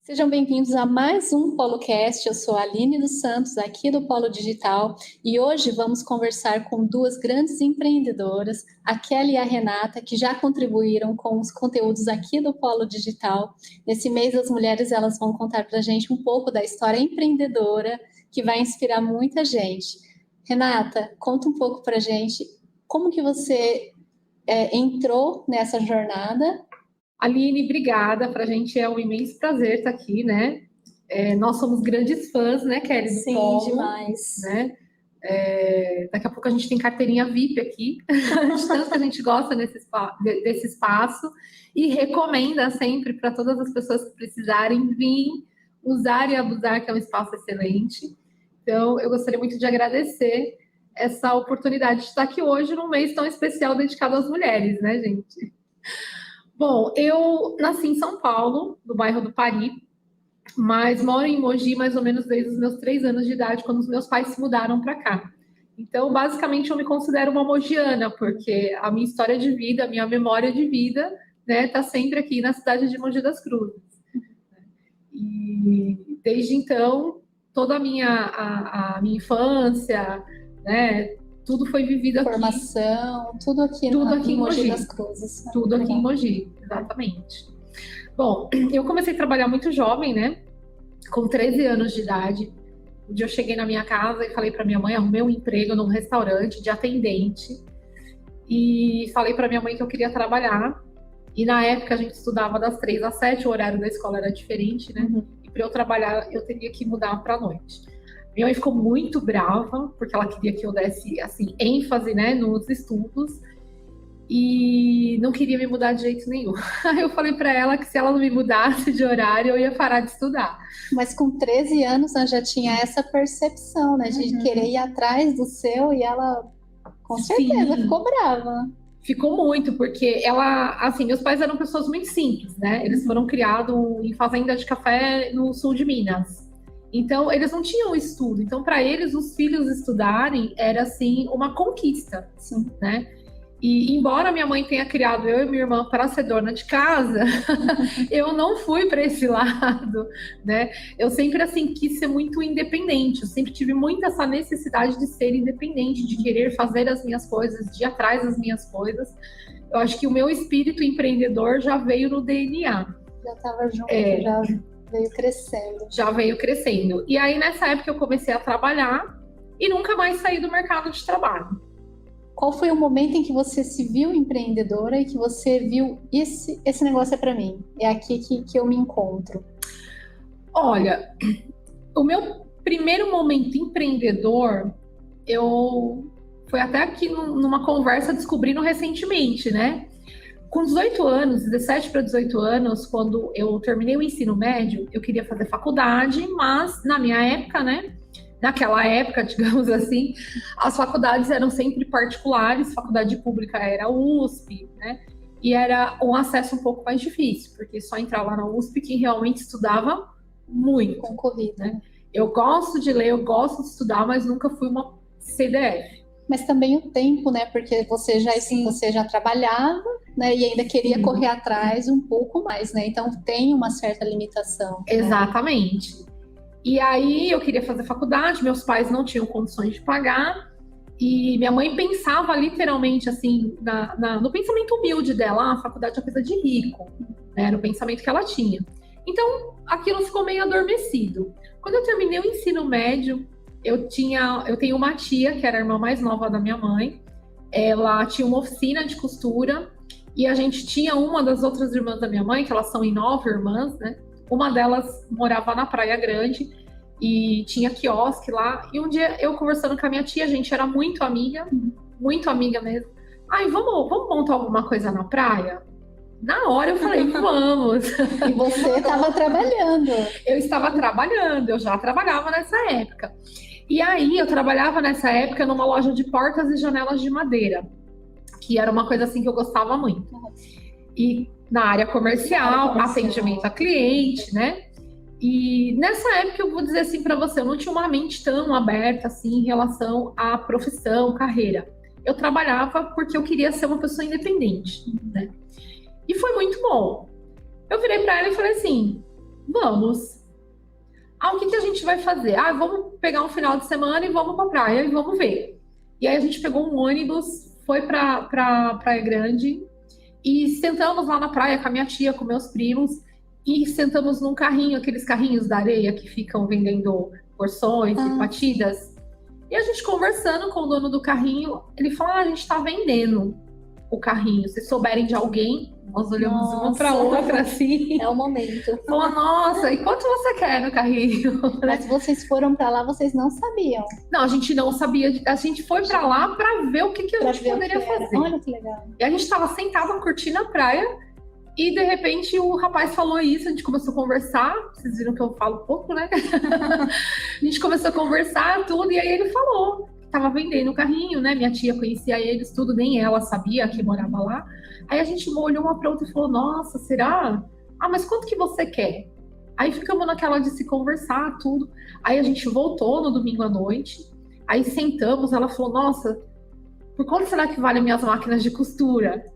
Sejam bem-vindos a mais um PoloCast. Eu sou a Aline dos Santos, aqui do Polo Digital, e hoje vamos conversar com duas grandes empreendedoras, a Kelly e a Renata, que já contribuíram com os conteúdos aqui do Polo Digital. Nesse mês das mulheres, elas vão contar para a gente um pouco da história empreendedora, que vai inspirar muita gente. Renata, conta um pouco para a gente como que você entrou nessa jornada. Aline, obrigada. Para a gente é um imenso prazer estar aqui, né? Nós somos grandes fãs, né, Kelly, do Polo. Sim, demais. Né? Daqui a pouco a gente tem carteirinha VIP aqui, de tanto que a gente gosta desse espaço e recomenda sempre para todas as pessoas que precisarem vir, usar e abusar, que é um espaço excelente. Então, eu gostaria muito de agradecer essa oportunidade de estar aqui hoje num mês tão especial dedicado às mulheres, né, gente? Bom, eu nasci em São Paulo, no bairro do Pari, mas moro em Mogi mais ou menos desde os meus 3 anos de idade, quando os meus pais se mudaram para cá. Então, basicamente, eu me considero uma mogiana, porque a minha história de vida, a minha memória de vida, né, tá sempre aqui na cidade de Mogi das Cruzes. E desde então, toda a minha infância, né, tudo foi vivido aqui. Formação, tudo aqui em Mogi das Cruzes. Tudo aqui em Mogi, exatamente. Bom, eu comecei a trabalhar muito jovem, né? Com 13 anos de idade. Um dia eu cheguei na minha casa e falei para minha mãe, arrumei um emprego num restaurante de atendente. E falei para minha mãe que eu queria trabalhar. E na época a gente estudava das 3 às 7, o horário da escola era diferente, né? E para eu trabalhar, eu teria que mudar para a noite. Minha mãe ficou muito brava, porque ela queria que eu desse, assim, ênfase, né, nos estudos, e não queria me mudar de jeito nenhum. Aí eu falei para ela que se ela não me mudasse de horário, eu ia parar de estudar. Mas com 13 anos, ela já tinha essa percepção, né, de querer ir atrás do seu, e ela, com certeza, ficou brava. Ficou muito, porque ela, assim, meus pais eram pessoas muito simples, né, eles foram criados em fazenda de café no sul de Minas. Então, eles não tinham estudo. Então, para eles, os filhos estudarem era, assim, uma conquista, Sim. Né? E, embora minha mãe tenha criado eu e minha irmã para ser dona de casa, eu não fui para esse lado, né? Eu sempre, assim, quis ser muito independente. Eu sempre tive muito essa necessidade de ser independente, de querer fazer as minhas coisas, de ir atrás das minhas coisas. Eu acho que o meu espírito empreendedor já veio no DNA. Já estava junto, já... Veio crescendo. Já veio crescendo. E aí, nessa época, eu comecei a trabalhar e nunca mais saí do mercado de trabalho. Qual foi o momento em que você se viu empreendedora e que você viu, esse negócio é para mim, é aqui que eu me encontro? Olha, o meu primeiro momento empreendedor, foi até aqui numa conversa descobrindo recentemente, né? Com 18 anos, 17 para 18 anos, quando eu terminei o ensino médio, eu queria fazer faculdade, mas na minha época, né? Naquela época, digamos assim, as faculdades eram sempre particulares, faculdade pública era USP, né? E era um acesso um pouco mais difícil, porque só entrava na USP quem realmente estudava muito. Concorrido, né? Eu gosto de ler, eu gosto de estudar, mas nunca fui uma CDF. Mas também o tempo, né? Porque você já trabalhava, né? E ainda queria correr atrás um pouco mais, né? Então tem uma certa limitação. Exatamente. Né? E aí eu queria fazer faculdade, meus pais não tinham condições de pagar, e minha mãe pensava literalmente assim, no pensamento humilde dela, a faculdade é coisa de rico, né? Era o pensamento que ela tinha. Então aquilo ficou meio adormecido. Quando eu terminei o ensino médio, eu tenho uma tia, que era a irmã mais nova da minha mãe, ela tinha uma oficina de costura, e a gente tinha uma das outras irmãs da minha mãe, que elas são em 9 irmãs, né? Uma delas morava na Praia Grande, e tinha quiosque lá, e um dia eu conversando com a minha tia, a gente era muito amiga mesmo. Ai, vamos montar alguma coisa na praia? Na hora eu falei, vamos. E você estava trabalhando. Eu estava trabalhando, eu já trabalhava nessa época. E aí, eu trabalhava nessa época numa loja de portas e janelas de madeira, que era uma coisa assim que eu gostava muito. E na área comercial, atendimento a cliente, né? E nessa época, eu vou dizer assim para você, eu não tinha uma mente tão aberta assim em relação à profissão, carreira. Eu trabalhava porque eu queria ser uma pessoa independente, né? E foi muito bom. Eu virei para ela e falei assim, Vamos. O que a gente vai fazer? Vamos pegar um final de semana e vamos pra praia e vamos ver. E aí a gente pegou um ônibus, foi pra Praia Grande e sentamos lá na praia com a minha tia, com meus primos, e sentamos num carrinho, aqueles carrinhos da areia que ficam vendendo porções e batidas. E a gente conversando com o dono do carrinho, ele falou, a gente tá vendendo o carrinho. Se souberem de alguém, nós olhamos uma para outra assim. É o momento. Falou, nossa, e quanto você quer no carrinho? Mas vocês foram para lá, vocês não sabiam? Não, a gente não sabia. A gente foi para lá para ver o que a gente poderia fazer. Olha que legal. E a gente estava sentado curtindo a praia e de repente o rapaz falou isso, a gente começou a conversar. Vocês viram que eu falo pouco, né? A gente começou a conversar tudo e aí ele falou. Tava vendendo o carrinho, né? Minha tia conhecia eles, tudo, nem ela sabia que morava lá. Aí a gente olhou uma pra outra e falou, nossa, será? Mas quanto que você quer? Aí ficamos naquela de se conversar, tudo. Aí a gente voltou no domingo à noite, aí sentamos, ela falou, nossa, por quanto será que vale minhas máquinas de costura?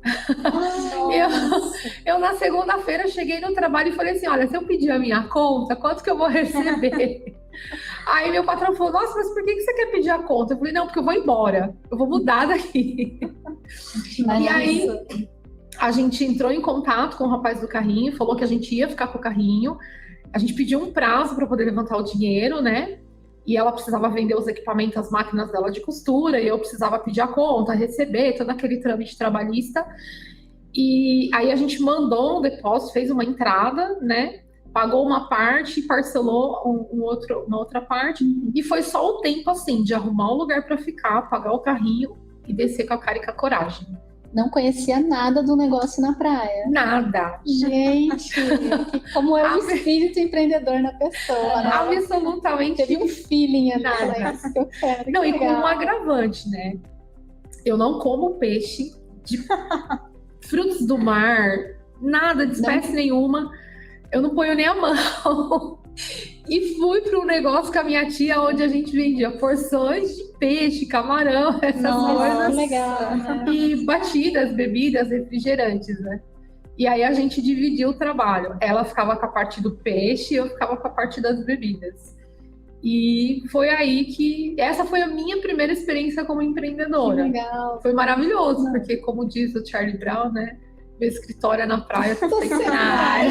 Eu na segunda-feira cheguei no trabalho e falei assim, olha, se eu pedir a minha conta, quanto que eu vou receber? Aí meu patrão falou, nossa, mas por que você quer pedir a conta? Eu falei, não, porque eu vou embora, eu vou mudar daqui. E aí a gente entrou em contato com o rapaz do carrinho, falou que a gente ia ficar com o carrinho, a gente pediu um prazo para poder levantar o dinheiro, né? E ela precisava vender os equipamentos, as máquinas dela de costura, e eu precisava pedir a conta, receber, todo aquele trâmite trabalhista. E aí a gente mandou um depósito, fez uma entrada, né? Pagou uma parte, parcelou uma outra parte, e foi só o tempo, assim, de arrumar um lugar para ficar, pagar o carrinho e descer com a cara e com a coragem. Não conhecia nada do negócio na praia. Nada. Gente, como é o espírito empreendedor na pessoa, né? Absolutamente. Teve um feeling ali. Nada. Que eu quero. Não, e com um agravante, né? Eu não como peixe, de frutos do mar, nada, de espécie nenhuma. Eu não ponho nem a mão. E fui para um negócio com a minha tia, onde a gente vendia porções de peixe, camarão, essas coisas. Legal, né? E batidas, bebidas, refrigerantes, né? E aí a gente dividiu o trabalho. Ela ficava com a parte do peixe e eu ficava com a parte das bebidas. E foi aí que... Essa foi a minha primeira experiência como empreendedora. Que legal. Foi maravilhoso, porque como diz o Charlie Brown, né? Meu escritório é na praia. Sensacional.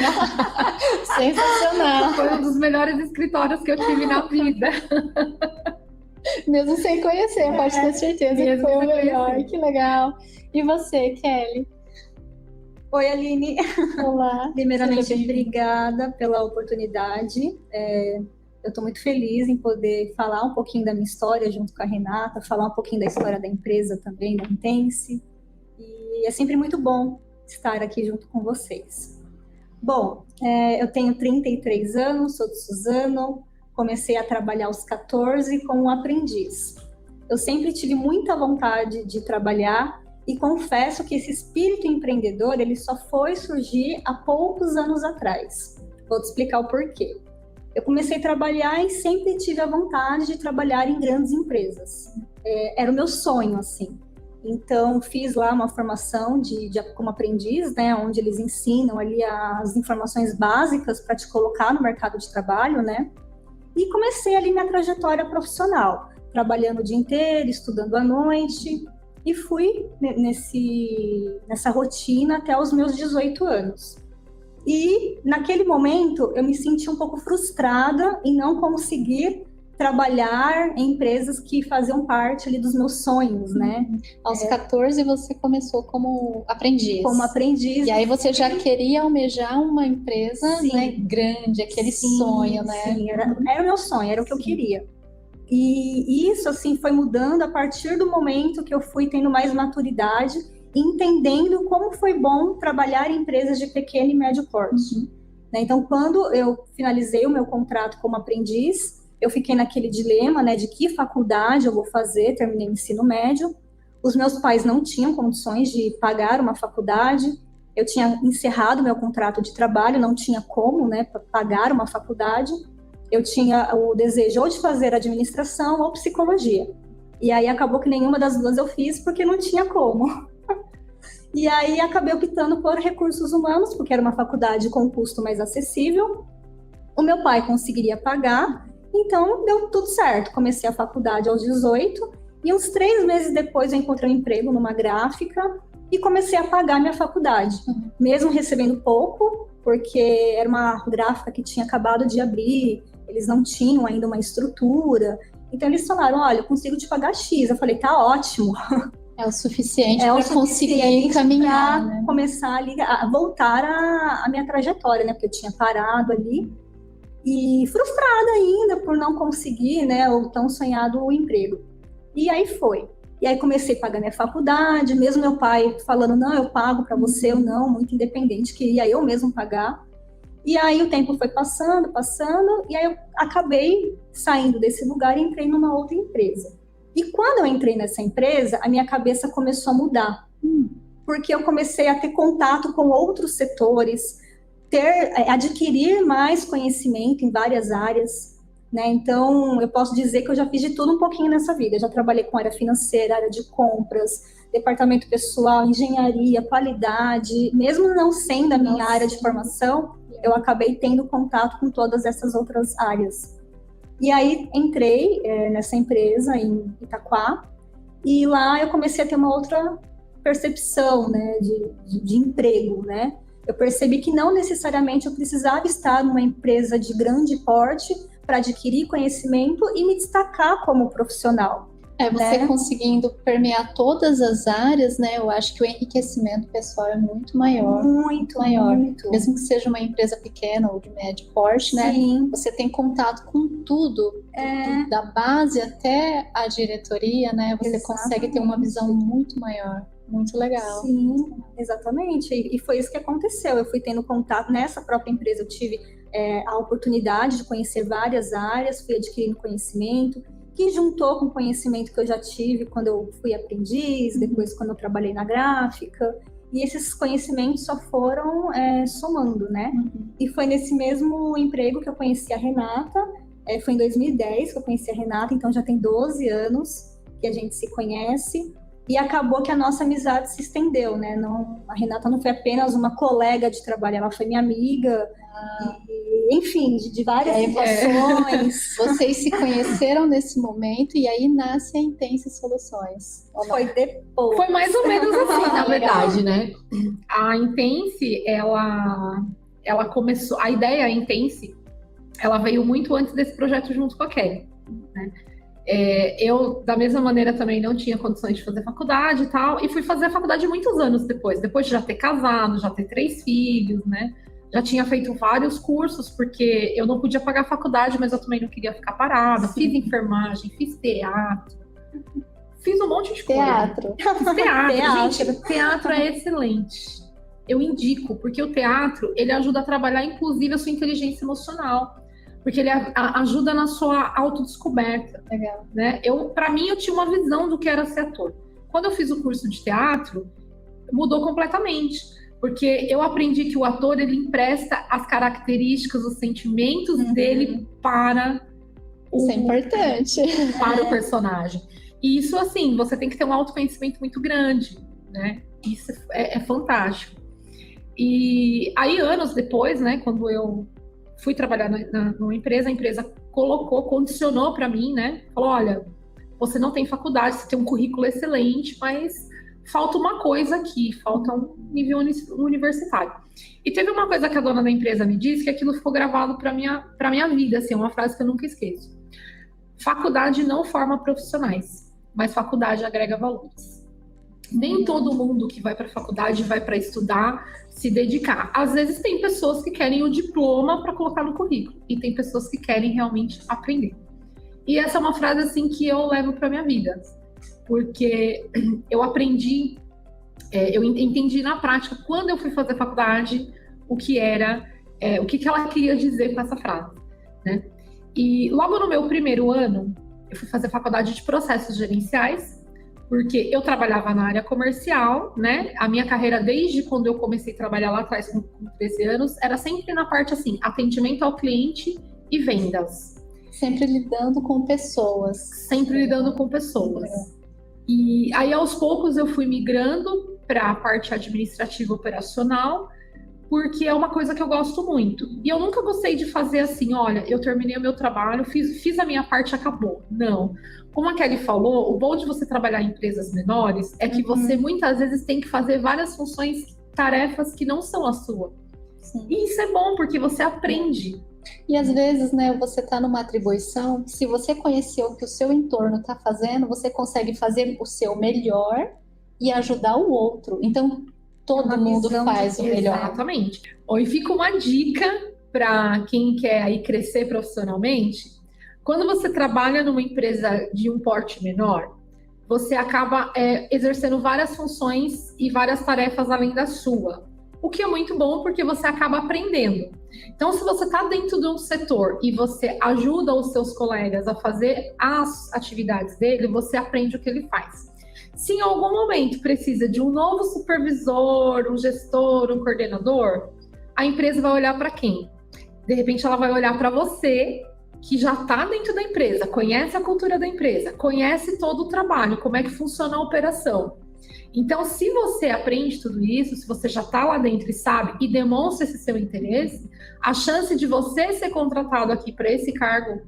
Foi um dos melhores escritórios que eu tive na vida. Mesmo sem conhecer, pode ter certeza que foi o melhor. Que legal. E você, Kelly? Oi, Aline. Olá. Primeiramente, obrigada pela oportunidade. Eu estou muito feliz em poder falar um pouquinho da minha história junto com a Renata, falar um pouquinho da história da empresa também, da Intense. E é sempre muito bom estar aqui junto com vocês. Bom, eu tenho 33 anos, sou de Suzano, comecei a trabalhar aos 14 como aprendiz. Eu sempre tive muita vontade de trabalhar e confesso que esse espírito empreendedor ele só foi surgir há poucos anos atrás. Vou te explicar o porquê. Eu comecei a trabalhar e sempre tive a vontade de trabalhar em grandes empresas. Era o meu sonho, assim. Então, fiz lá uma formação como aprendiz, né, onde eles ensinam ali as informações básicas para te colocar no mercado de trabalho, né? E comecei ali minha trajetória profissional, trabalhando o dia inteiro, estudando à noite, e fui nessa rotina até os meus 18 anos. E, naquele momento, eu me senti um pouco frustrada em não conseguir trabalhar em empresas que faziam parte ali dos meus sonhos, né? Aos 14 você começou como aprendiz. Como aprendiz. E aí você já queria almejar uma empresa, né, grande, aquele sonho, né? Sim, era o meu sonho, era o que eu queria. E isso, assim, foi mudando a partir do momento que eu fui tendo mais maturidade, entendendo como foi bom trabalhar em empresas de pequeno e médio porte. Né? Então, quando eu finalizei o meu contrato como aprendiz, eu fiquei naquele dilema, né, de que faculdade eu vou fazer, terminei o ensino médio. Os meus pais não tinham condições de pagar uma faculdade, eu tinha encerrado meu contrato de trabalho, não tinha como, né, pagar uma faculdade. Eu tinha o desejo ou de fazer administração ou psicologia. E aí acabou que nenhuma das duas eu fiz porque não tinha como. E aí acabei optando por recursos humanos, porque era uma faculdade com um custo mais acessível. o meu pai conseguiria pagar, então deu tudo certo. Comecei a faculdade aos 18 e uns 3 meses depois eu encontrei um emprego numa gráfica e comecei a pagar minha faculdade, mesmo recebendo pouco, porque era uma gráfica que tinha acabado de abrir, eles não tinham ainda uma estrutura. Então eles falaram, olha, eu consigo te pagar X. Eu falei, tá ótimo. É o suficiente para conseguir caminhar, né? Começar ali, a voltar a minha trajetória, né? Porque eu tinha parado ali e frustrada ainda por não conseguir, né? O tão sonhado emprego. E aí foi. E aí comecei a pagar minha faculdade, mesmo meu pai falando, não, eu pago para você, eu não, muito independente, queria eu mesmo pagar. E aí o tempo foi passando, e aí eu acabei saindo desse lugar e entrei numa outra empresa. E quando eu entrei nessa empresa, a minha cabeça começou a mudar. Porque eu comecei a ter contato com outros setores, adquirir mais conhecimento em várias áreas, né? Então, eu posso dizer que eu já fiz de tudo um pouquinho nessa vida. Eu já trabalhei com área financeira, área de compras, departamento pessoal, engenharia, qualidade. Mesmo não sendo a minha área de formação, eu acabei tendo contato com todas essas outras áreas. E aí, entrei nessa empresa em Itaquá, e lá eu comecei a ter uma outra percepção, né, de emprego, né? Eu percebi que não necessariamente eu precisava estar numa empresa de grande porte para adquirir conhecimento e me destacar como profissional. Você né? conseguindo permear todas as áreas, né? Eu acho que o enriquecimento pessoal é muito maior. Muito maior. Muito. Mesmo que seja uma empresa pequena ou de médio porte, né? Sim. Você tem contato com tudo, da base até a diretoria, né? Você consegue ter uma visão muito maior. Muito legal. Sim, exatamente. E foi isso que aconteceu. Eu fui tendo contato nessa própria empresa. Eu tive a oportunidade de conhecer várias áreas, fui adquirindo conhecimento, que juntou com o conhecimento que eu já tive quando eu fui aprendiz, depois quando eu trabalhei na gráfica. E esses conhecimentos só foram somando, né? E foi nesse mesmo emprego que eu conheci a Renata. Foi em 2010 que eu conheci a Renata, então já tem 12 anos que a gente se conhece. E acabou que a nossa amizade se estendeu, né? Não, a Renata não foi apenas uma colega de trabalho, ela foi minha amiga. Enfim, de várias situações. Vocês se conheceram nesse momento e aí nasce a Intense Soluções. Foi depois. Foi mais ou menos assim, na verdade, né? A Intense, ela começou... A ideia Intense, ela veio muito antes desse projeto junto com a Kelly, né? Eu, da mesma maneira, também não tinha condições de fazer faculdade e tal, e fui fazer a faculdade muitos anos depois de já ter casado, já ter 3 filhos, né? Já tinha feito vários cursos, porque eu não podia pagar a faculdade, mas eu também não queria ficar parada. Fiz enfermagem, fiz teatro, fiz um monte de coisa. Fiz teatro. Gente, teatro é excelente. Eu indico, porque o teatro, ele ajuda a trabalhar, inclusive, a sua inteligência emocional. Porque ele ajuda na sua autodescoberta. Legal. Né? Para mim, eu tinha uma visão do que era ser ator. Quando eu fiz o curso de teatro, mudou completamente. Porque eu aprendi que o ator, ele empresta as características, os sentimentos dele para Isso é importante. Para o personagem. E isso, assim, você tem que ter um autoconhecimento muito grande, né? Isso é fantástico. E aí, anos depois, né, quando eu fui trabalhar numa empresa, a empresa condicionou para mim, né? Falou, olha, você não tem faculdade, você tem um currículo excelente, mas falta uma coisa aqui, falta um nível universitário. E teve uma coisa que a dona da empresa me disse, que aquilo ficou gravado para minha vida, assim, uma frase que eu nunca esqueço. Faculdade não forma profissionais, mas faculdade agrega valores. Nem todo mundo que vai para a faculdade vai para estudar, se dedicar. Às vezes tem pessoas que querem o diploma para colocar no currículo, e tem pessoas que querem realmente aprender. E essa é uma frase assim que eu levo para minha vida, porque eu aprendi, eu entendi na prática, quando eu fui fazer faculdade, o que ela queria dizer com essa frase, né? E logo no meu primeiro ano, eu fui fazer faculdade de processos gerenciais, porque eu trabalhava na área comercial, né? A minha carreira, desde quando eu comecei a trabalhar lá atrás, com 13 anos, era sempre na parte, assim, atendimento ao cliente e vendas. Sempre lidando com pessoas. Sempre lidando com pessoas. E aí, aos poucos, eu fui migrando para a parte administrativa operacional, porque é uma coisa que eu gosto muito. E eu nunca gostei de fazer assim, olha, eu terminei o meu trabalho, fiz a minha parte, acabou. Não. Como a Kelly falou, o bom de você trabalhar em empresas menores é que você muitas vezes tem que fazer várias funções, tarefas que não são a sua. Sim. E isso é bom, porque você aprende. E às vezes, né, você está numa atribuição, se você conhecer o que o seu entorno está fazendo, você consegue fazer o seu melhor e ajudar o outro. Então, todo mundo faz o melhor. Exatamente. E fica uma dica para quem quer aí crescer profissionalmente. Quando você trabalha numa empresa de um porte menor, você acaba exercendo várias funções e várias tarefas além da sua. O que é muito bom porque você acaba aprendendo. Então, se você está dentro de um setor e você ajuda os seus colegas a fazer as atividades dele, você aprende o que ele faz. Se em algum momento precisa de um novo supervisor, um gestor, um coordenador, a empresa vai olhar para quem? De repente, ela vai olhar para você, que já está dentro da empresa, conhece a cultura da empresa, conhece todo o trabalho, como é que funciona a operação. Então, se você aprende tudo isso, se você já está lá dentro e sabe, e demonstra esse seu interesse, a chance de você ser contratado aqui para esse cargo,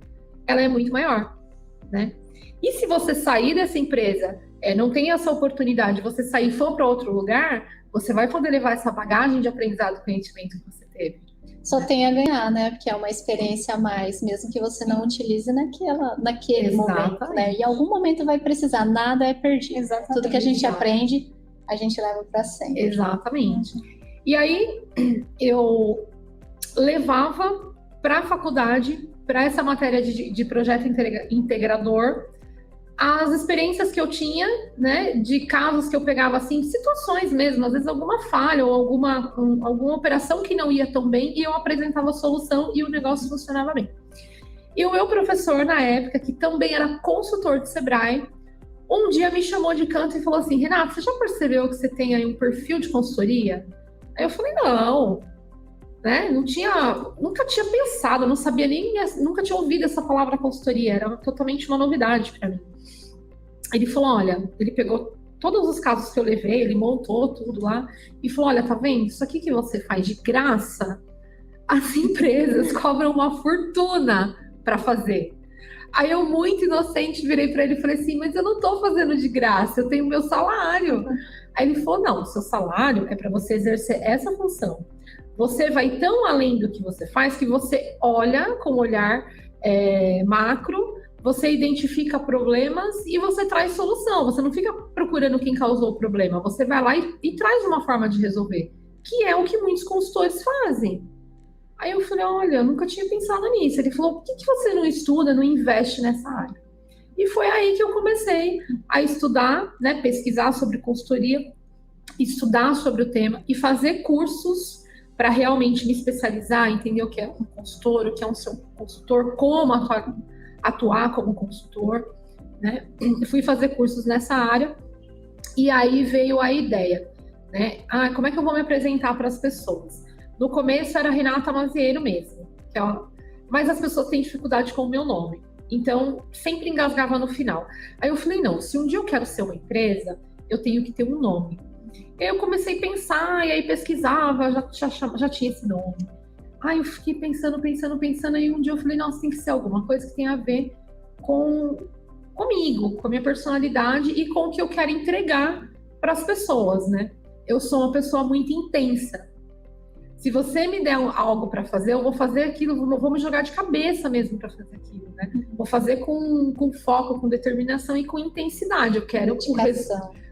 ela é muito maior, né? E se você sair dessa empresa, não tem essa oportunidade, você sair e for para outro lugar, você vai poder levar essa bagagem de aprendizado e conhecimento que você teve. Só tem a ganhar, né? Porque é uma experiência a mais, mesmo que você não utilize naquele momento, né? E em algum momento vai precisar, nada é perdido. Exatamente. Tudo que a gente aprende, a gente leva para sempre. Exatamente. E aí, eu levava para a faculdade, para essa matéria de projeto integrador, as experiências que eu tinha, né, de casos que eu pegava, assim, situações mesmo, às vezes alguma falha ou alguma operação que não ia tão bem e eu apresentava a solução e o negócio funcionava bem. E o meu professor, na época, que também era consultor de Sebrae, um dia me chamou de canto e falou assim, Renata, você já percebeu que você tem aí um perfil de consultoria? Aí eu falei, não, né, nunca tinha pensado, não sabia nunca tinha ouvido essa palavra consultoria, era totalmente uma novidade para mim. Ele falou, olha, ele pegou todos os casos que eu levei, ele montou tudo lá e falou, olha, tá vendo? Isso aqui que você faz de graça, as empresas cobram uma fortuna para fazer. Aí eu, muito inocente, virei para ele e falei assim, mas eu não tô fazendo de graça, eu tenho meu salário. Aí ele falou, não, o seu salário é para você exercer essa função. Você vai tão além do que você faz que você olha com um olhar macro, você identifica problemas e você traz solução. Você não fica procurando quem causou o problema. Você vai lá e traz uma forma de resolver, que é o que muitos consultores fazem. Aí eu falei, olha, eu nunca tinha pensado nisso. Ele falou, por que você não estuda, não investe nessa área? E foi aí que eu comecei a estudar, né, pesquisar sobre consultoria, estudar sobre o tema e fazer cursos para realmente me especializar, entender o que é um consultor, o que é um consultor, como atuar como consultor, né? Fui fazer cursos nessa área e aí veio a ideia, né? Como é que eu vou me apresentar para as pessoas? No começo era Renata Mazieiro mesmo, mas as pessoas têm dificuldade com o meu nome, então sempre engasgava no final. Aí eu falei, não, se um dia eu quero ser uma empresa, eu tenho que ter um nome. E aí eu comecei a pensar, e aí pesquisava, já tinha esse nome. Aí eu fiquei pensando, e um dia eu falei, nossa, tem que ser alguma coisa que tenha a ver comigo, com a minha personalidade e com o que eu quero entregar para as pessoas, né? Eu sou uma pessoa muito intensa. Se você me der algo para fazer, eu vou fazer aquilo, vou me jogar de cabeça mesmo para fazer aquilo, né? Vou fazer com foco, com determinação e com intensidade. Eu quero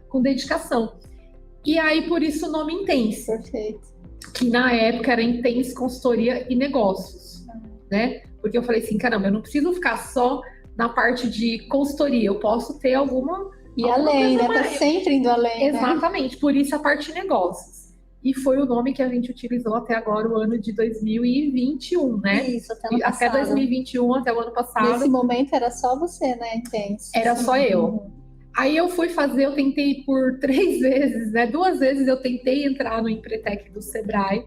com dedicação. E aí, por isso, o nome Intense. Perfeito. Que na época era Intense Consultoria e Negócios, né? Porque eu falei assim, caramba, eu não preciso ficar só na parte de consultoria, eu posso ter alguma além, né? Tá sempre indo além. Exatamente, né? Por isso a parte de negócios. E foi o nome que a gente utilizou até agora, o ano de 2021, né? Isso, até 2021, até o ano passado. Nesse momento era só você, né, Intense? Era só eu. Aí eu fui fazer, eu tentei por 3 vezes, né? 2 vezes eu tentei entrar no Empretec do Sebrae.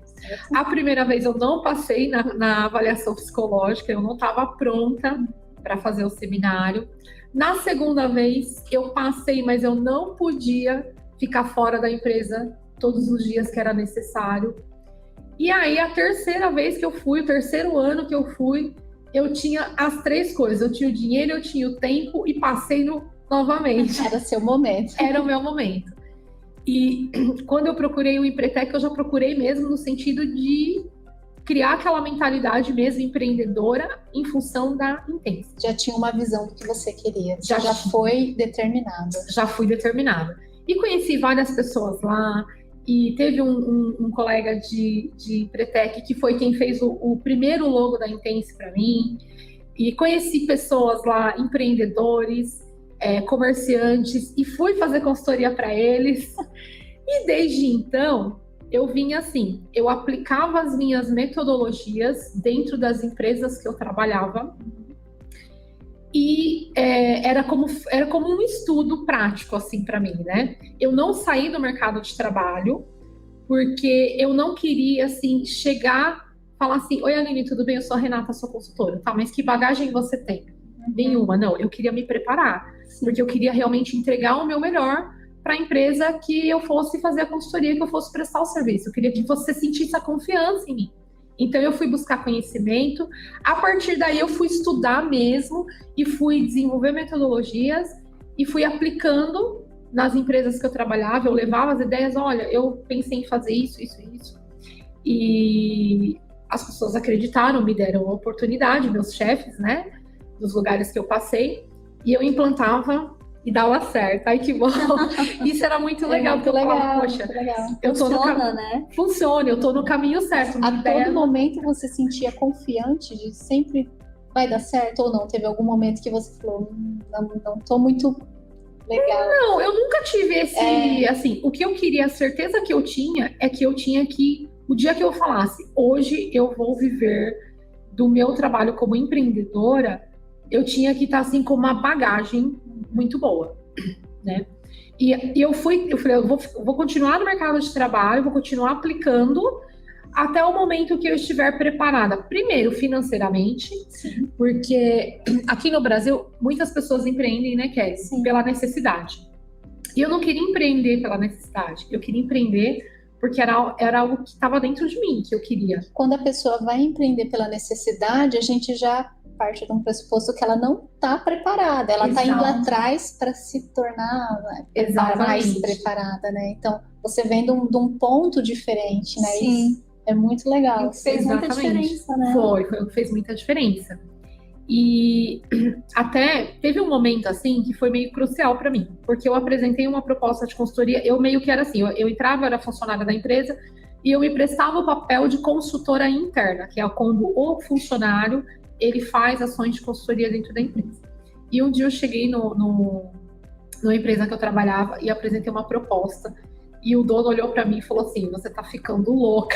A primeira vez eu não passei na avaliação psicológica, eu não estava pronta para fazer o seminário. Na segunda vez eu passei, mas eu não podia ficar fora da empresa todos os dias que era necessário. E aí, a terceira vez que eu fui, o terceiro ano que eu fui, eu tinha as 3 coisas. Eu tinha o dinheiro, eu tinha o tempo e passei novamente. Era seu momento. Era o meu momento. E quando eu procurei o Empretec, eu já procurei mesmo no sentido de criar aquela mentalidade mesmo empreendedora em função da Intense. Já tinha uma visão do que você queria. Já foi determinada. Já fui determinada. E conheci várias pessoas lá. E teve um colega de Empretec que foi quem fez o primeiro logo da Intense para mim. E conheci pessoas lá, empreendedores, comerciantes, e fui fazer consultoria para eles. E desde então, eu vinha assim, eu aplicava as minhas metodologias dentro das empresas que eu trabalhava, e era como um estudo prático, assim, para mim, né? Eu não saí do mercado de trabalho, porque eu não queria, assim, falar assim, oi, Aline, tudo bem? Eu sou a Renata, sua consultora. Tá, mas que bagagem você tem? Nenhuma, não. Eu queria me preparar, porque eu queria realmente entregar o meu melhor para a empresa que eu fosse fazer a consultoria, que eu fosse prestar o serviço. Eu queria que você sentisse a confiança em mim. Então, eu fui buscar conhecimento. A partir daí, eu fui estudar mesmo e fui desenvolver metodologias e fui aplicando nas empresas que eu trabalhava. Eu levava as ideias, olha, eu pensei em fazer isso. E as pessoas acreditaram, me deram a oportunidade, meus chefes, né, dos lugares que eu passei, e eu implantava e dava certo. Ai, que bom! Isso era muito legal, muito legal, falava, poxa, funciona, né? Funciona, eu tô no caminho certo. Todo momento você sentia confiante de sempre vai dar certo ou não? Teve algum momento que você falou, não tô muito legal? Não, eu nunca tive esse, assim, o que eu queria, a certeza que eu tinha é que eu tinha que, o dia que eu falasse, hoje eu vou viver do meu trabalho como empreendedora, eu tinha que estar, assim, com uma bagagem muito boa, né? E eu falei, eu vou continuar no mercado de trabalho, vou continuar aplicando até o momento que eu estiver preparada. Primeiro, financeiramente, Sim. Porque aqui no Brasil, muitas pessoas empreendem, né, Kelly? Pela necessidade. E eu não queria empreender pela necessidade, eu queria empreender porque era algo que estava dentro de mim, que eu queria. Quando a pessoa vai empreender pela necessidade, a gente já parte de um pressuposto que ela não está preparada, ela está indo atrás para se tornar mais preparada, né? Então, você vem de um ponto diferente, né? Sim. Isso é muito legal. Fez muita diferença, né? Foi o que fez muita diferença. E até teve um momento, assim, que foi meio crucial para mim, porque eu apresentei uma proposta de consultoria, eu meio que era assim, eu entrava, era funcionária da empresa, e eu me prestava o papel de consultora interna, que é quando o funcionário ele faz ações de consultoria dentro da empresa. E um dia eu cheguei numa empresa que eu trabalhava e apresentei uma proposta. E o dono olhou para mim e falou assim, você tá ficando louca.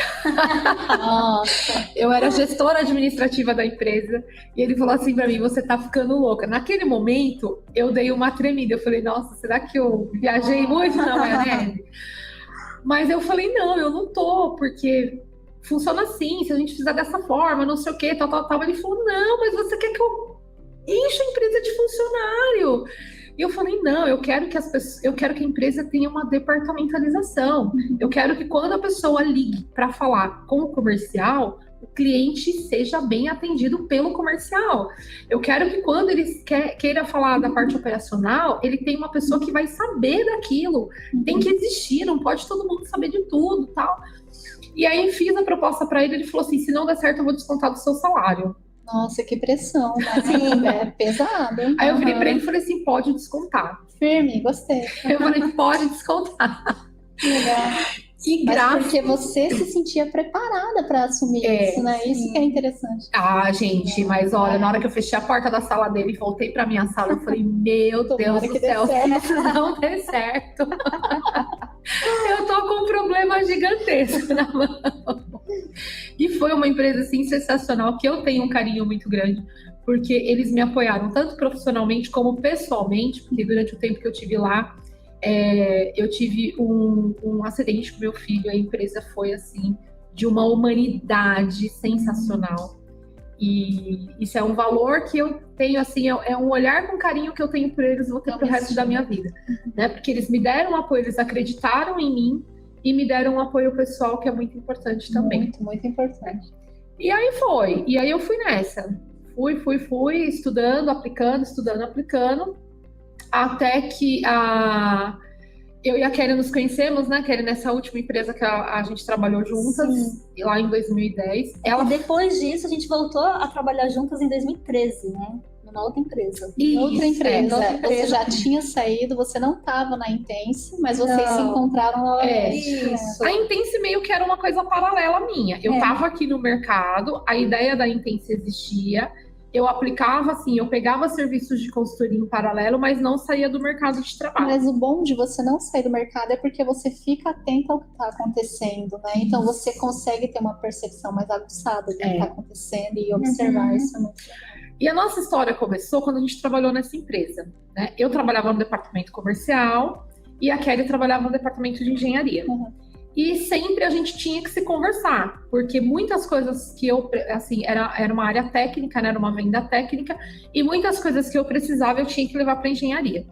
Nossa. Eu era gestora administrativa da empresa. E ele falou assim para mim, você tá ficando louca. Naquele momento, eu dei uma tremida. Eu falei, nossa, será que eu viajei muito na maionese? Mas eu falei, não, eu não tô, porque funciona assim, se a gente fizer dessa forma, não sei o que, tal. Ele falou, não, mas você quer que eu encha a empresa de funcionário? E eu falei, não, eu quero que a empresa tenha uma departamentalização. Eu quero que quando a pessoa ligue para falar com o comercial, o cliente seja bem atendido pelo comercial. Eu quero que quando ele queira falar da parte operacional, ele tenha uma pessoa que vai saber daquilo. Tem que existir, não pode todo mundo saber de tudo, tal. E aí fiz a proposta para ele falou assim, se não der certo, eu vou descontar do seu salário. Nossa, que pressão, mas sim, é pesado. Aí eu virei para ele e falei assim, pode descontar. Firme, gostei. Eu falei, pode descontar. Legal. Mas porque você se sentia preparada para assumir isso, né? Isso que é interessante. Ah, gente, mas olha, na hora que eu fechei a porta da sala dele e voltei para minha sala, eu falei, meu Deus do céu, se isso não der certo, eu tô com um problema gigantesco na mão. E foi uma empresa, assim, sensacional, que eu tenho um carinho muito grande, porque eles me apoiaram tanto profissionalmente como pessoalmente, porque durante o tempo que eu tive lá, eu tive um acidente com meu filho, a empresa foi, assim, de uma humanidade sensacional. E isso é um valor que eu tenho, assim, é um olhar com carinho que eu tenho por eles, vou ter pro resto da minha vida, né? Porque eles me deram apoio, eles acreditaram em mim, e me deram um apoio pessoal que é muito importante também. Muito, muito importante. E aí eu fui nessa. Fui, estudando, aplicando, até que eu e a Kelly nos conhecemos, né, Kelly, nessa última empresa que a gente trabalhou juntas, lá em 2010. E depois disso, a gente voltou a trabalhar juntas em 2013, né? Numa outra empresa. Outra empresa. outra empresa. Você já tinha saído, você não estava na Intense, mas vocês se encontraram novamente. Isso. A Intense meio que era uma coisa paralela minha. Eu estava aqui no mercado, a ideia da Intense existia, eu aplicava, assim, eu pegava serviços de consultoria em paralelo, mas não saía do mercado de trabalho. Mas o bom de você não sair do mercado é porque você fica atento ao que está acontecendo, né? Então você consegue ter uma percepção mais aguçada do que está acontecendo e observar isso muito. E a nossa história começou quando a gente trabalhou nessa empresa, né? Eu trabalhava no departamento comercial e a Kelly trabalhava no departamento de engenharia. E sempre a gente tinha que se conversar, porque muitas coisas que era uma área técnica, né? Era uma venda técnica, e muitas coisas que eu precisava eu tinha que levar para engenharia.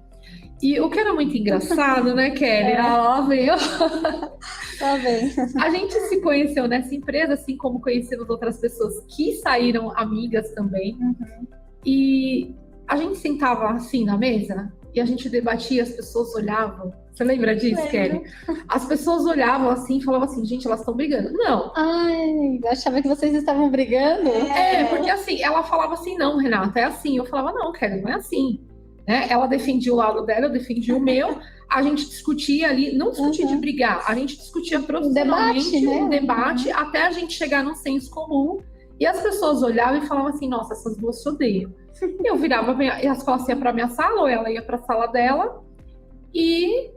E o que era muito engraçado, né, Kelly? Tá bem. A gente se conheceu nessa empresa, assim como conhecemos outras pessoas que saíram amigas também. E a gente sentava assim na mesa e a gente debatia, as pessoas olhavam. Você lembra disso, Kelly? As pessoas olhavam assim e falavam assim, gente, elas estão brigando. Não. Ai, eu achava que vocês estavam brigando. Porque assim, ela falava assim, não, Renata, é assim. Eu falava, não, Kelly, não é assim. Né? Ela defendia o lado dela, eu defendia o meu. A gente discutia ali, não discutia de brigar, a gente discutia profissionalmente, um debate, até a gente chegar num senso comum. E as pessoas olhavam e falavam assim, nossa, essas duas se odeiam. Eu virava, e as costas iam pra minha sala, ou ela ia pra sala dela. E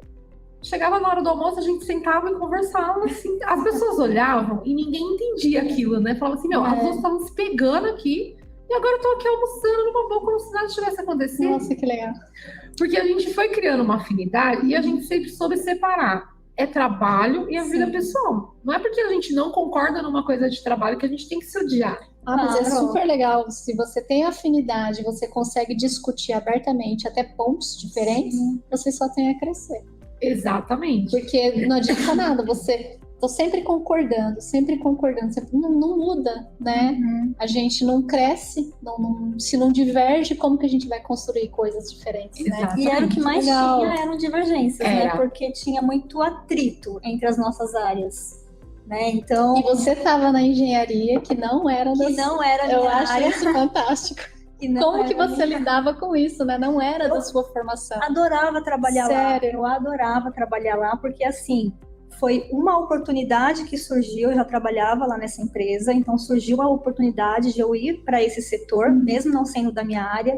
chegava na hora do almoço, a gente sentava e conversava, assim. As pessoas olhavam e ninguém entendia aquilo, né? Falavam assim, as duas estavam se pegando aqui. E agora eu tô aqui almoçando numa boa como se nada tivesse acontecido. Nossa, que legal. Porque a gente foi criando uma afinidade e a gente sempre soube separar. É trabalho e a vida pessoal. Não é porque a gente não concorda numa coisa de trabalho que a gente tem que se odiar. Mas é super legal. Se você tem afinidade, você consegue discutir abertamente até pontos diferentes, você só tem a crescer. Exatamente. Porque não adianta nada, tô sempre concordando, sempre não muda, né? A gente não cresce, se não diverge, como que a gente vai construir coisas diferentes, né? E era o que mais tinha, eram divergências, né? Porque tinha muito atrito entre as nossas áreas, né? Então... E você estava na engenharia, que não era da Eu acho isso fantástico. Como que você lidava com isso, né? Não era da sua formação. Adorava trabalhar lá. Eu adorava trabalhar lá, porque assim... Foi uma oportunidade que surgiu, eu já trabalhava lá nessa empresa, então surgiu a oportunidade de eu ir para esse setor, mesmo não sendo da minha área,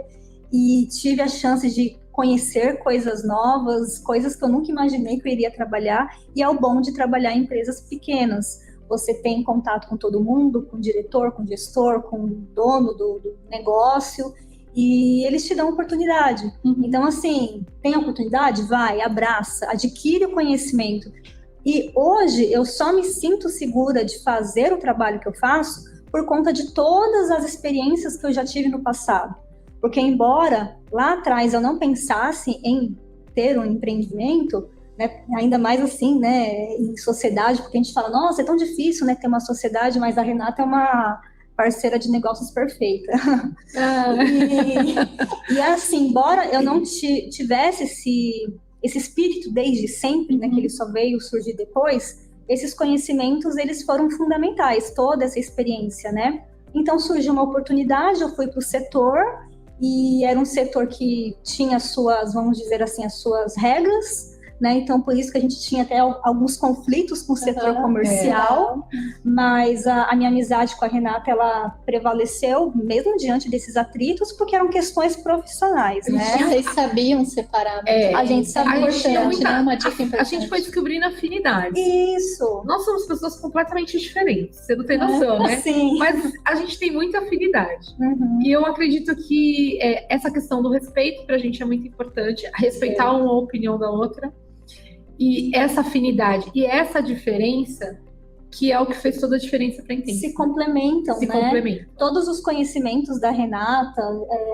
e tive a chance de conhecer coisas novas, coisas que eu nunca imaginei que eu iria trabalhar, e é o bom de trabalhar em empresas pequenas. Você tem contato com todo mundo, com o diretor, com o gestor, com o dono do negócio, e eles te dão oportunidade. Então, assim, tem oportunidade? Vai, abraça, adquire o conhecimento. E hoje eu só me sinto segura de fazer o trabalho que eu faço por conta de todas as experiências que eu já tive no passado. Porque embora lá atrás eu não pensasse em ter um empreendimento, né, ainda mais assim, né, em sociedade, porque a gente fala, nossa, é tão difícil, né, ter uma sociedade, mas a Renata é uma parceira de negócios perfeita. E assim, embora eu não tivesse esse espírito desde sempre, né, que ele só veio surgir depois, esses conhecimentos, eles foram fundamentais, toda essa experiência, né? Então surgiu uma oportunidade, eu fui para o setor, e era um setor que tinha vamos dizer assim, as suas regras, né? Então por isso que a gente tinha até alguns conflitos com o setor comercial, mas a minha amizade com a Renata, ela prevaleceu mesmo diante desses atritos, porque eram questões profissionais, né? Vocês sabiam separar, né? A gente sabia. A gente foi descobrindo afinidade. Isso. Nós somos pessoas completamente diferentes, você não tem noção, né? Sim. Mas a gente tem muita afinidade. E eu acredito que essa questão do respeito pra gente é muito importante, respeitar uma opinião da outra. E essa afinidade e essa diferença que é o que fez toda a diferença para a Intense. Se complementam, né? Todos os conhecimentos da Renata,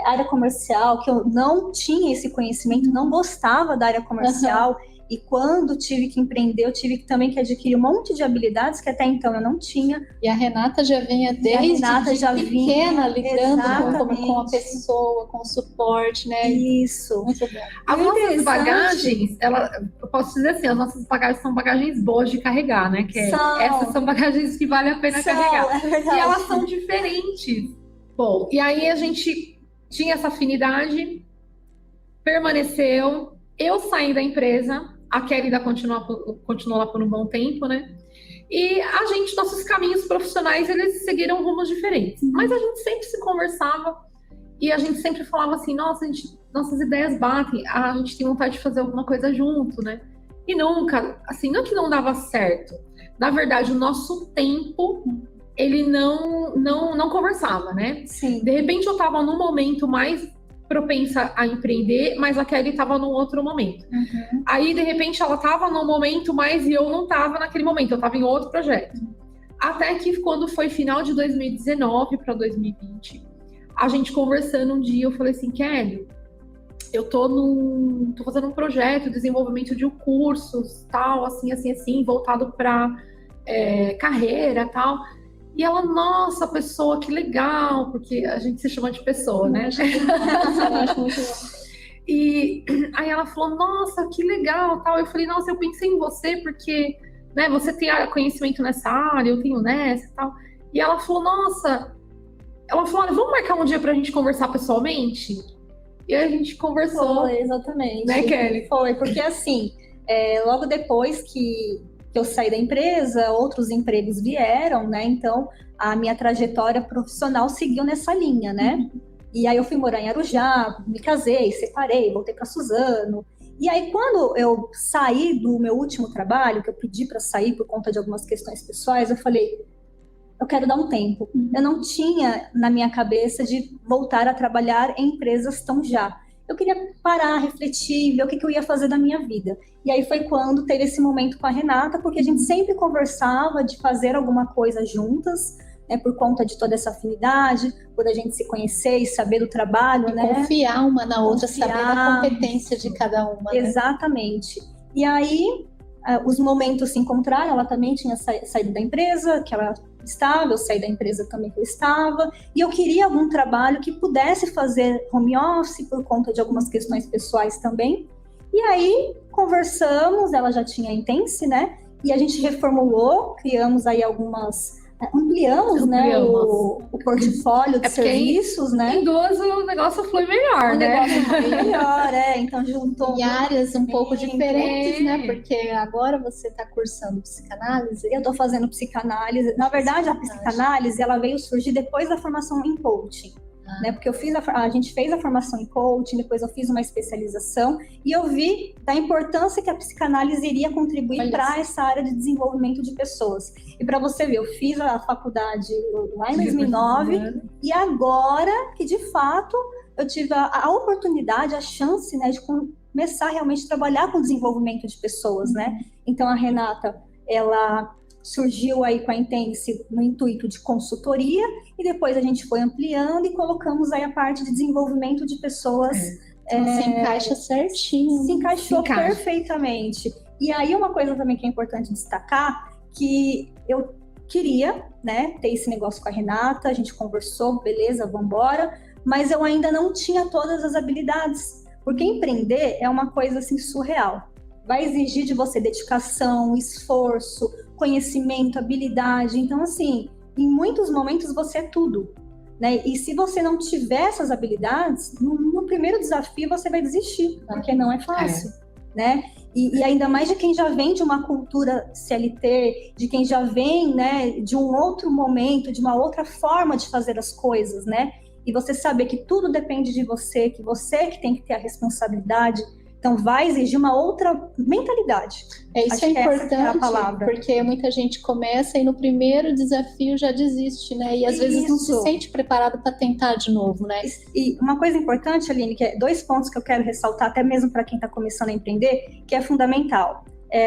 área comercial, que eu não tinha esse conhecimento, não gostava da área comercial, E quando tive que empreender, eu tive também que adquirir um monte de habilidades que até então eu não tinha. E a Renata já vinha desde pequena lidando com a pessoa, com o suporte, né? Isso. Muito bom. As nossas bagagens, eu posso dizer assim, as nossas bagagens são bagagens boas de carregar, né? Essas são bagagens que vale a pena carregar. É verdade. E elas são diferentes. Bom, e aí a gente tinha essa afinidade, permaneceu, eu saí da empresa, a Kelly ainda continuou lá por um bom tempo, né? E nossos caminhos profissionais, eles seguiram rumos diferentes. Mas a gente sempre se conversava e a gente sempre falava assim, nossas ideias batem, a gente tem vontade de fazer alguma coisa junto, né? E nunca, assim, não é que não dava certo. Na verdade, o nosso tempo, ele não conversava, né? Sim. De repente, eu estava num momento mais propensa a empreender, mas a Kelly estava num outro momento. Uhum. Aí, de repente, ela estava num momento mais e eu não estava naquele momento, eu estava em outro projeto. Até que quando foi final de 2019 para 2020, a gente conversando um dia, eu falei assim, Kelly, eu tô fazendo um projeto de desenvolvimento de cursos, tal, assim, voltado para carreira, tal. E ela, nossa, pessoa, que legal, porque a gente se chama de pessoa, né? Eu acho muito bom. E aí ela falou, nossa, que legal, tal. Eu falei, nossa, eu pensei em você porque, né, você tem conhecimento nessa área, eu tenho nessa e tal. E ela falou, nossa, olha, vamos marcar um dia pra gente conversar pessoalmente? E aí a gente conversou. Foi, exatamente. Né, Kelly? Foi, porque assim, logo depois que eu saí da empresa, outros empregos vieram, né? Então, a minha trajetória profissional seguiu nessa linha, né? E aí eu fui morar em Arujá, me casei, separei, voltei para Suzano. E aí, quando eu saí do meu último trabalho, que eu pedi para sair por conta de algumas questões pessoais, eu falei, eu quero dar um tempo. Eu não tinha na minha cabeça de voltar a trabalhar em empresas tão já. Eu queria parar, refletir, ver o que eu ia fazer da minha vida. E aí foi quando teve esse momento com a Renata, porque a gente sempre conversava de fazer alguma coisa juntas, né, por conta de toda essa afinidade, por a gente se conhecer e saber do trabalho, né? Confiar uma na outra, saber da competência de cada uma. Exatamente. Né? E aí, os momentos se encontraram, ela também tinha saído da empresa, que ela estava, eu saí da empresa também que eu estava, e eu queria algum trabalho que pudesse fazer home office por conta de algumas questões pessoais também. E aí, conversamos, ela já tinha a Intense, né? E a gente reformulou, criamos aí ampliamos, né, o portfólio de serviços, né? Em duas o negócio flui melhor, o né? negócio flui melhor, então juntou... E áreas um pouco diferentes, né? Porque agora você está cursando psicanálise. Eu estou fazendo psicanálise. Na verdade, a psicanálise, ela veio surgir depois da formação em coaching. Né, porque a gente fez a formação em coaching, depois eu fiz uma especialização e eu vi da importância que a psicanálise iria contribuir para essa área de desenvolvimento de pessoas. E para você ver, eu fiz a faculdade lá em 2009 e agora que de fato eu tive a oportunidade, a chance, né, de começar realmente a trabalhar com desenvolvimento de pessoas, né? Então a Renata, ela surgiu aí com a Intense no intuito de consultoria e depois a gente foi ampliando e colocamos aí a parte de desenvolvimento de pessoas. Se encaixa certinho. Se encaixou perfeitamente. E aí uma coisa também que é importante destacar, que eu queria, né, ter esse negócio com a Renata, a gente conversou, beleza, vamos embora, mas eu ainda não tinha todas as habilidades, porque empreender é uma coisa assim surreal. Vai exigir de você dedicação, esforço, conhecimento, habilidade. Então, assim, em muitos momentos você é tudo, né? E se você não tiver essas habilidades, no primeiro desafio você vai desistir, porque não é fácil, né? E ainda mais de quem já vem de uma cultura CLT, de quem já vem, né, de um outro momento, de uma outra forma de fazer as coisas, né? E você saber que tudo depende de você, que você que tem que ter a responsabilidade. Então, vai exigir uma outra mentalidade. Isso é importante, é a palavra. Porque muita gente começa e no primeiro desafio já desiste, né? E às vezes não se sente preparado para tentar de novo, né? E uma coisa importante, Aline, que é 2 pontos que eu quero ressaltar, até mesmo para quem está começando a empreender, que é fundamental.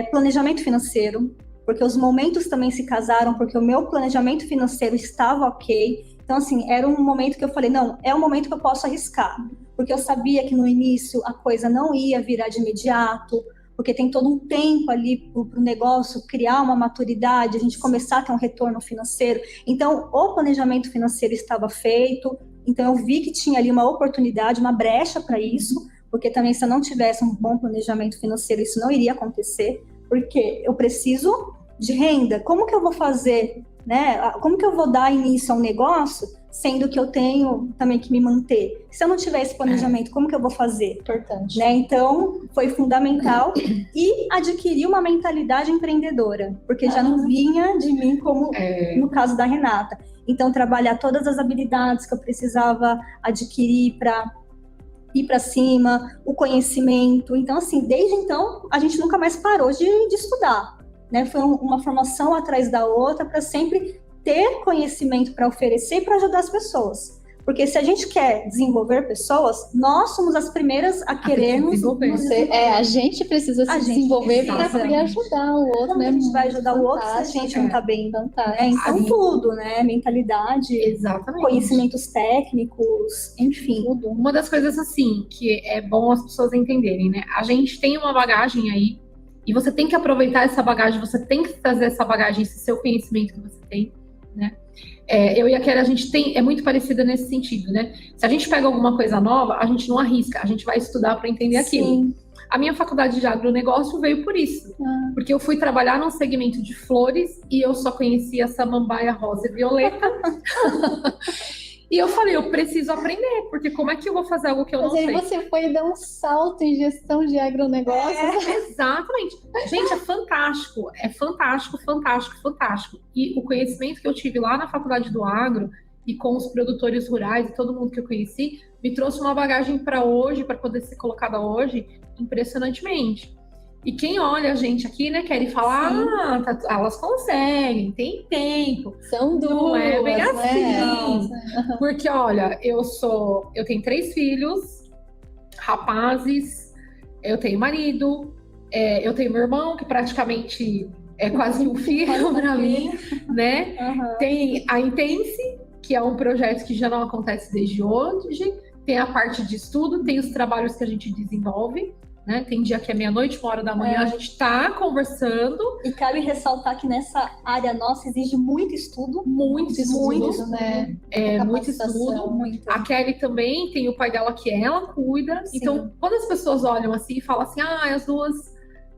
Planejamento financeiro, porque os momentos também se casaram, porque o meu planejamento financeiro estava ok. Então, assim, era um momento que eu falei, não, é um momento que eu posso arriscar. Porque eu sabia que no início a coisa não ia virar de imediato, porque tem todo um tempo ali para o negócio criar uma maturidade, a gente começar a ter um retorno financeiro. Então, o planejamento financeiro estava feito, então eu vi que tinha ali uma oportunidade, uma brecha para isso, porque também se eu não tivesse um bom planejamento financeiro, isso não iria acontecer, porque eu preciso de renda. Como que eu vou fazer, né? Como que eu vou dar início a um negócio, sendo que eu tenho também que me manter? Se eu não tiver esse planejamento, como que eu vou fazer? Importante. Né? Então, foi fundamental. E adquirir uma mentalidade empreendedora, porque já não vinha de mim, como no caso da Renata. Então, trabalhar todas as habilidades que eu precisava adquirir para ir para cima, o conhecimento. Então, assim, desde então, a gente nunca mais parou de estudar, né? Foi uma formação atrás da outra para sempre ter conhecimento para oferecer e para ajudar as pessoas. Porque se a gente quer desenvolver pessoas, nós somos as primeiras a querermos desenvolver. A gente precisa se desenvolver para poder ajudar o outro, Como né? a gente vai ajudar o outro se a gente não está bem? Né? Então, tudo, né? Mentalidade, exatamente, conhecimentos técnicos, enfim. Tudo. Uma das coisas, assim, que é bom as pessoas entenderem, né? A gente tem uma bagagem aí, e você tem que aproveitar essa bagagem, você tem que trazer essa bagagem, esse seu conhecimento que você tem, né? Eu e a Kelly, a gente é muito parecida nesse sentido, né? Se a gente pega alguma coisa nova, a gente não arrisca, a gente vai estudar para entender aquilo. A minha faculdade de agronegócio veio por isso, porque eu fui trabalhar num segmento de flores e eu só conhecia samambaia, rosa e violeta. E eu falei, eu preciso aprender, porque como é que eu vou fazer algo que eu não sei? Mas aí você foi dar um salto em gestão de agronegócios. Exatamente. Gente, é fantástico, fantástico. E o conhecimento que eu tive lá na faculdade do agro, e com os produtores rurais e todo mundo que eu conheci, me trouxe uma bagagem para hoje, para poder ser colocada hoje, impressionantemente. E quem olha a gente aqui, né, quer falar, elas conseguem, tem tempo. São duas, não é bem assim. Porque, olha, eu tenho 3 filhos, rapazes, eu tenho marido, eu tenho meu irmão, que praticamente é quase que um filho para mim, né? Tem a Intense, que é um projeto que já não acontece desde hoje, tem a parte de estudo, tem os trabalhos que a gente desenvolve, né? Tem dia que é meia-noite, 1h da manhã, a gente está conversando. E cabe ressaltar que nessa área nossa exige muito estudo. Muito estudo, né? Muito estudo. A Kelly também tem o pai dela que ela cuida. Sim. Então, quando as pessoas olham assim e falam assim, as duas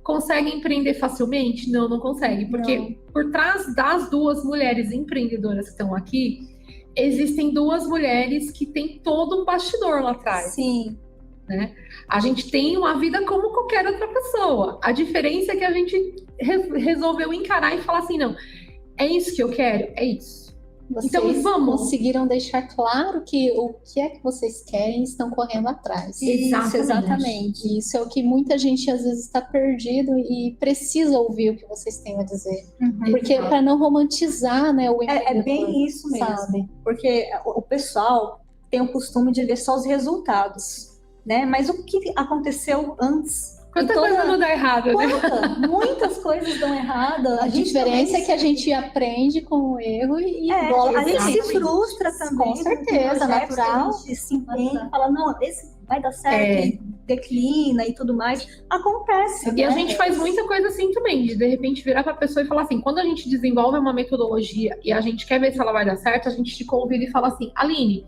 conseguem empreender facilmente? Não conseguem. Porque por trás das 2 mulheres empreendedoras que estão aqui, existem 2 mulheres que têm todo um bastidor lá atrás. Sim. Né? A gente tem uma vida como qualquer outra pessoa. A diferença é que a gente resolveu encarar e falar assim, não, é isso que eu quero, é isso. Vocês conseguiram deixar claro que o que é que vocês querem e estão correndo atrás. Isso, exatamente. Isso é o que muita gente às vezes está perdido e precisa ouvir o que vocês têm a dizer. Porque para não romantizar, né, o empreendedor. É bem isso mesmo. Sabe? Porque o pessoal tem o costume de ver só os resultados. Né? Mas o que aconteceu antes? Quanta coisa não dá errado, né? Muitas coisas dão errado. A diferença é que a gente aprende com o erro e a gente se frustra também. Com certeza, natural. A gente se empenha e fala, não, esse vai dar certo, declina e tudo mais. Acontece. E a gente faz muita coisa assim também, de repente virar para a pessoa e falar assim, quando a gente desenvolve uma metodologia e a gente quer ver se ela vai dar certo, a gente te convida e fala assim, Aline,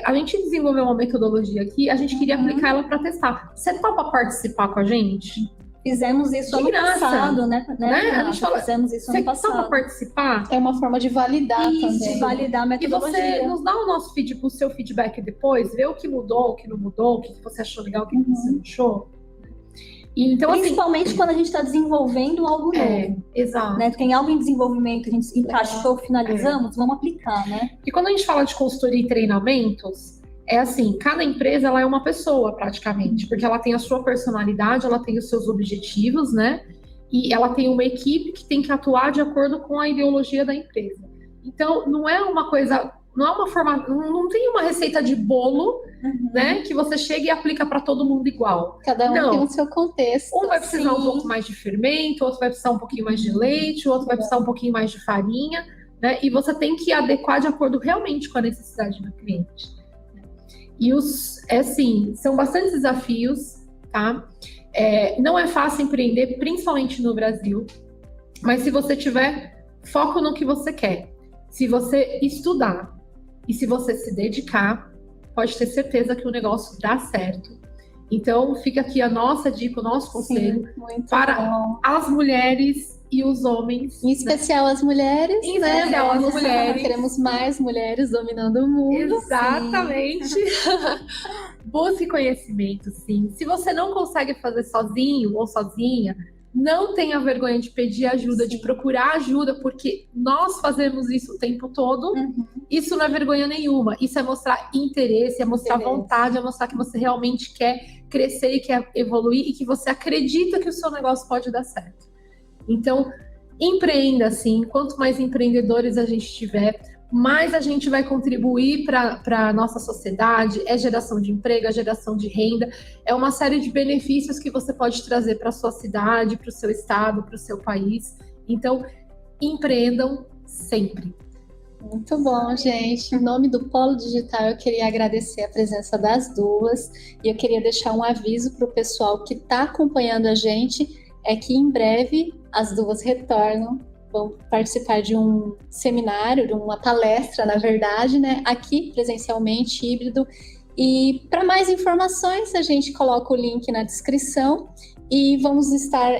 a gente desenvolveu uma metodologia aqui, a gente queria aplicar ela para testar. Você topa participar com a gente? Fizemos isso ano passado, né? A gente fala, fizemos isso ano passado. Você topa participar? É uma forma de validar também. De validar a metodologia. E você nos dá o seu feedback depois, vê o que mudou, o que não mudou, o que você achou legal, o que você não achou. Então, principalmente assim, quando a gente está desenvolvendo algo novo. Exato. Né? Tem algo em desenvolvimento, a gente encaixou, finalizamos, vamos aplicar, né? E quando a gente fala de consultoria e treinamentos, é assim, cada empresa ela é uma pessoa praticamente, porque ela tem a sua personalidade, ela tem os seus objetivos, né? E ela tem uma equipe que tem que atuar de acordo com a ideologia da empresa. Então, não é uma coisa, não é uma forma, não tem uma receita de bolo, né, que você chega e aplica para todo mundo igual. Cada um tem o seu contexto. Um vai precisar um pouco mais de fermento, outro vai precisar um pouquinho mais de leite, outro vai precisar um pouquinho mais de farinha, né? E você tem que adequar de acordo realmente com a necessidade do cliente. E assim, são bastante desafios, tá? Não é fácil empreender, principalmente no Brasil, mas se você tiver foco no que você quer, se você estudar e se você se dedicar, pode ter certeza que o negócio dá certo. Então, fica aqui a nossa dica, o nosso conselho para as mulheres e os homens. Em especial as mulheres, em especial as mulheres. Queremos mais mulheres dominando o mundo. Exatamente. Busque conhecimento, sim. Se você não consegue fazer sozinho ou sozinha, não tenha vergonha de pedir ajuda, de procurar ajuda, porque nós fazemos isso o tempo todo. Isso não é vergonha nenhuma. Isso é mostrar interesse, é mostrar vontade, é mostrar que você realmente quer crescer e quer evoluir e que você acredita que o seu negócio pode dar certo. Então, empreenda sim. Quanto mais empreendedores a gente tiver, mais a gente vai contribuir para a nossa sociedade. É geração de emprego, é geração de renda, é uma série de benefícios que você pode trazer para a sua cidade, para o seu estado, para o seu país. Então, empreendam sempre. Muito bom, gente. Em nome do Polo Digital, eu queria agradecer a presença das duas e eu queria deixar um aviso para o pessoal que está acompanhando a gente, é que em breve as duas retornam, vão participar de um seminário, de uma palestra, na verdade, né? Aqui, presencialmente, híbrido. E para mais informações, a gente coloca o link na descrição e vamos estar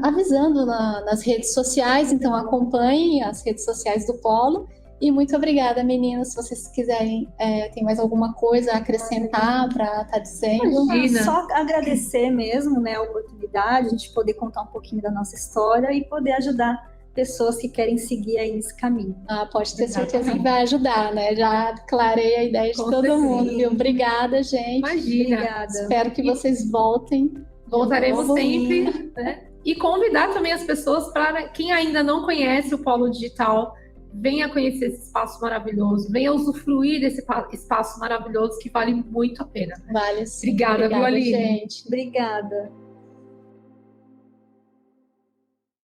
avisando nas redes sociais, então acompanhem as redes sociais do Polo. E muito obrigada, meninas. Se vocês quiserem, tem mais alguma coisa a acrescentar para estar dizendo? Só agradecer mesmo, né, a oportunidade, a gente poder contar um pouquinho da nossa história e poder ajudar pessoas que querem seguir aí nesse caminho. Pode ter certeza que vai ajudar, né? Já clarei a ideia de todo mundo, viu? Obrigada, gente. Imagina. Obrigada. Espero que vocês voltem. Voltaremos sempre, né? E convidar também as pessoas para quem ainda não conhece o Polo Digital, venha conhecer esse espaço maravilhoso, venha usufruir desse espaço maravilhoso que vale muito a pena. Né? Vale sim. Obrigada, viu, Aline? Gente. Obrigada.